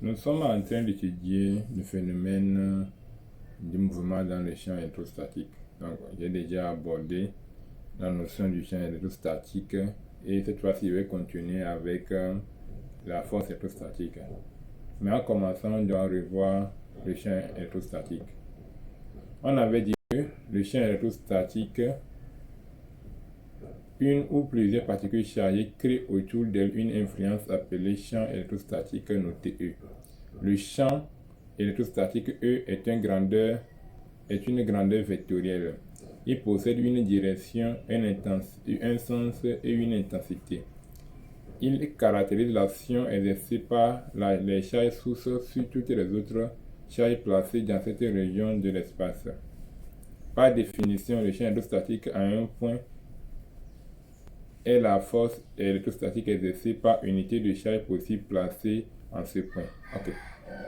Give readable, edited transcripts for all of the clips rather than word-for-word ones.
Nous sommes en train d'étudier le phénomène du mouvement dans le champ électrostatique. Donc, j'ai déjà abordé la notion du champ électrostatique et cette fois-ci, je vais continuer avec la force électrostatique. Mais en commençant, on doit revoir le champ électrostatique. On avait dit que le champ électrostatique, une ou plusieurs particules chargées créent autour d'elles une influence appelée champ électrostatique noté E. Le champ électrostatique E est une grandeur vectorielle. Il possède une direction, un sens et une intensité. Il caractérise l'action exercée par les charges sources sur toutes les autres charges placées dans cette région de l'espace. Par définition, le champ électrostatique à un point est la force électrostatique exercée par unité de charge possible placée en ce point. Ok.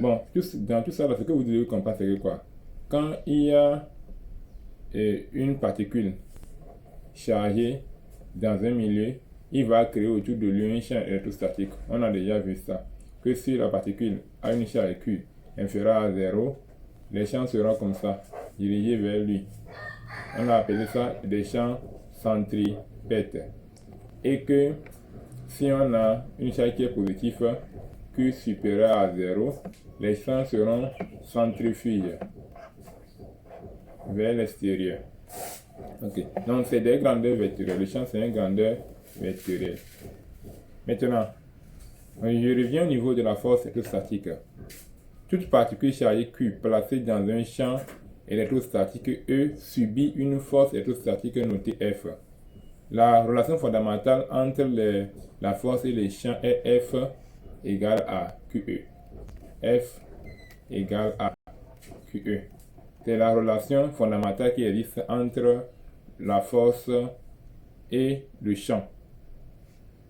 Bon, dans tout ça, ce que vous devez comprendre, c'est que quoi? Quand il y a une particule chargée dans un milieu, il va créer autour de lui un champ électrostatique. On a déjà vu ça. Que si la particule a une charge Q inférieure à 0, les champs seront comme ça, dirigés vers lui. On a appelé ça des champs centripètes. Et que si on a une charge qui est positive, Q supérieure à 0, les champs seront centrifuges vers l'extérieur. Ok. Donc c'est des grandeurs vectorielles. Le champ c'est une grandeur vectorielle. Maintenant, je reviens au niveau de la force électrostatique. Toute particule chargée Q placée dans un champ électrostatique E subit une force électrostatique notée F. La relation fondamentale entre la force et les champs est F égale à QE. F égale à QE. C'est la relation fondamentale qui existe entre la force et le champ.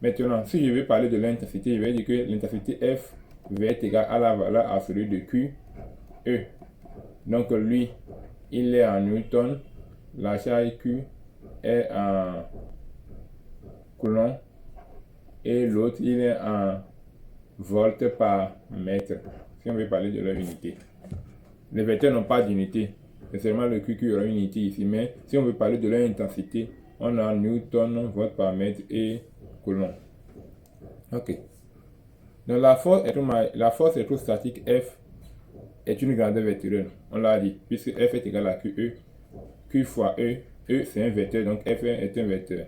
Maintenant, si je veux parler de l'intensité, je vais dire que l'intensité F va être égale à la valeur absolue de QE. Donc lui, il est en newton, la charge Q est en coulomb et l'autre, il est en volts par mètre. Si on veut parler de leur unité. Les vecteurs n'ont pas d'unité. C'est seulement le Q qui aura une unité ici. Mais si on veut parler de leur intensité, on a newton, volt par mètre et coulomb. Ok. Donc la force électrostatique F est une grandeur vectorielle. On l'a dit, puisque F est égal à QE. Q fois E. E c'est un vecteur, donc F est un vecteur.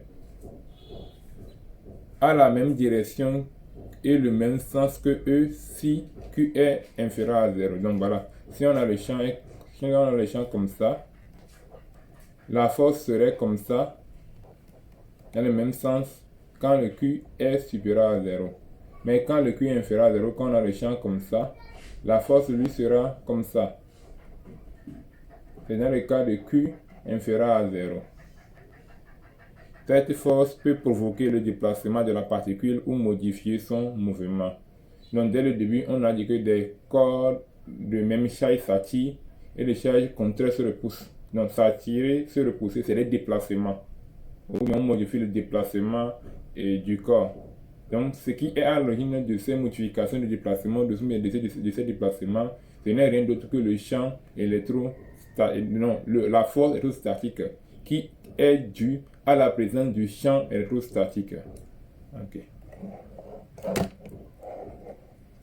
A la même direction et le même sens que E si Q est inférieur à 0. Donc voilà, si on a le champ comme ça, la force serait comme ça, dans le même sens quand le Q est supérieur à 0. Mais quand le Q est inférieur à 0, quand on a le champ comme ça, la force lui sera comme ça. C'est dans le cas de Q inférieur à 0. Cette force peut provoquer le déplacement de la particule ou modifier son mouvement. Donc dès le début, on a dit que des corps de même charge s'attirent et les charges contraires se repoussent. Donc s'attirer, se repousser, c'est des déplacements. Ou bien on modifie le déplacement du corps. Donc ce qui est à l'origine de ces modifications de déplacement, de ces déplacements, ce n'est rien d'autre que le champ la force électrostatique qui est due à la présence du champ électrostatique. Ok.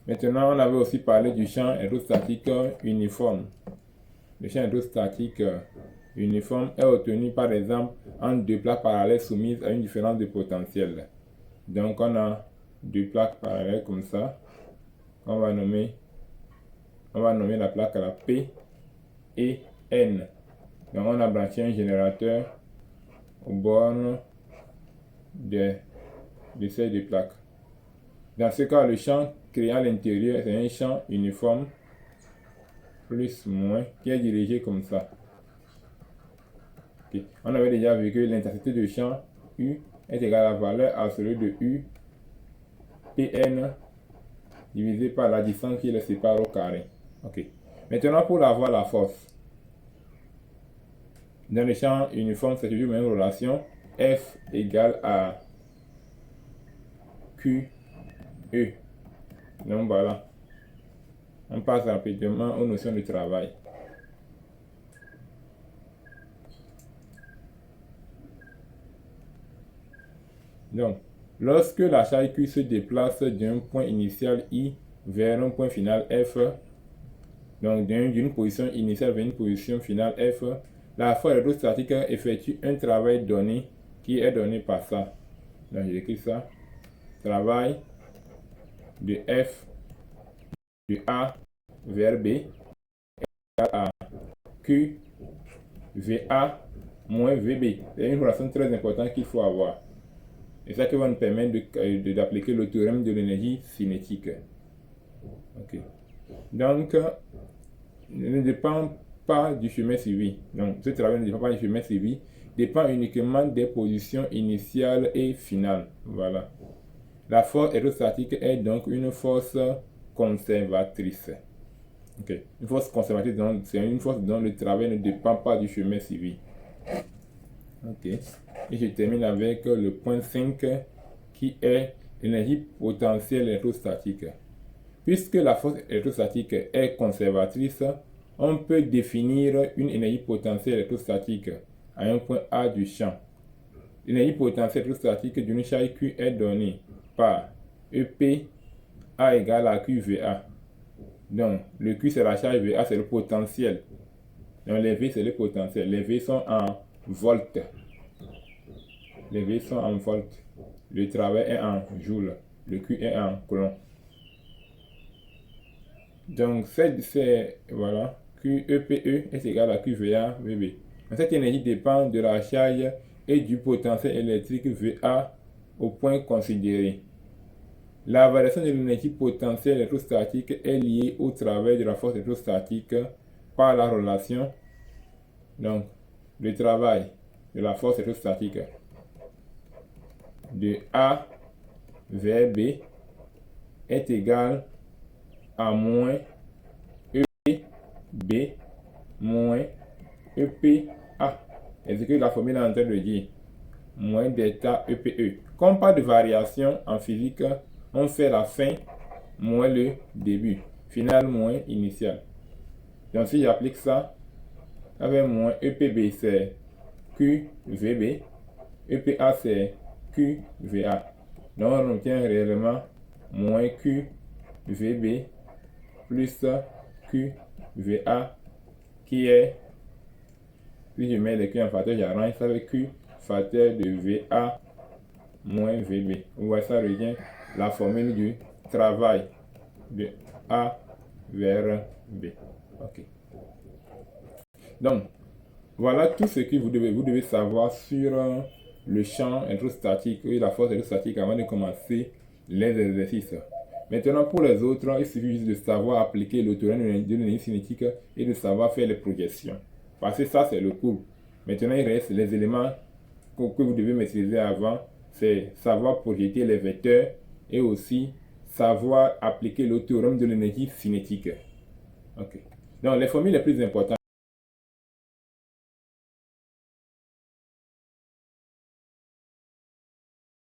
Maintenant, on avait aussi parlé du champ électrostatique uniforme. Le champ électrostatique uniforme est obtenu par exemple en deux plaques parallèles soumises à une différence de potentiel. Donc, on a deux plaques parallèles comme ça. On va nommer la plaque à la P et N. Donc, on a branché un générateur aux bornes de ces deux plaques. Dans ce cas, le champ créé à l'intérieur, c'est un champ uniforme plus moins qui est dirigé comme ça. Okay. On avait déjà vu que l'intensité de champ U est égale à la valeur absolue de U Pn divisé par la distance qui les sépare au carré. Okay. Maintenant, pour avoir la force, dans le champ uniforme, c'est toujours la même relation. F égale à QE. Donc voilà. On passe rapidement aux notions de travail. Donc, lorsque la charge Q se déplace d'un point initial I vers un point final F, donc d'une position initiale vers une position finale F, la force électrostatique effectue un travail donné qui est donné par ça. Donc, j'écris ça. Travail de F de A vers B égale à Q VA moins VB. C'est une relation très importante qu'il faut avoir. Et ça qui va nous permettre d'appliquer le théorème de l'énergie cinétique. Ok. Donc, ne dépend pas du chemin suivi. Donc, ce travail ne dépend pas du chemin suivi, dépend uniquement des positions initiales et finales. Voilà. La force électrostatique est donc une force conservatrice. Ok. Une force conservatrice, c'est une force dont le travail ne dépend pas du chemin suivi. Ok. Et je termine avec le point 5 qui est l'énergie potentielle électrostatique. Puisque la force électrostatique est conservatrice, on peut définir une énergie potentielle électrostatique à un point A du champ. L'énergie potentielle électrostatique d'une charge Q est donnée par EP A égale à QVA. Donc, le Q c'est la charge, VA c'est le potentiel. Donc, les V c'est le potentiel. Les V sont en volts. Les V sont en volts. Le travail est en joules. Le Q est en coulomb. Donc, voilà, QEPE est égal à QVA VB. Cette énergie dépend de la charge et du potentiel électrique VA au point considéré. La variation de l'énergie potentielle électrostatique est liée au travail de la force électrostatique par la relation, donc, le travail de la force électrostatique de A vers B est égal à moins B moins EPA. Et ce que la formule est en train de dire, moins delta EPE. Comme pas de variation en physique, on fait la fin moins le début. Final moins initial. Donc si j'applique ça, avec moins EPB c'est QVB, EPA c'est QVA. Donc on obtient réellement moins QVB plus QVA qui est, si je mets les Q en facteur, j'arrange ça avec Q facteur de VA moins VB. Vous voyez, ça revient la formule du travail de A vers B. Ok. Donc, voilà tout ce que vous devez savoir sur le champ électrostatique et la force électrostatique avant de commencer les exercices. Maintenant, pour les autres, il suffit juste de savoir appliquer le théorème de l'énergie cinétique et de savoir faire les projections. Parce que ça, c'est le cours. Maintenant, il reste les éléments que vous devez maîtriser avant. C'est savoir projeter les vecteurs et aussi savoir appliquer le théorème de l'énergie cinétique. Ok. Donc, les formules les plus importantes.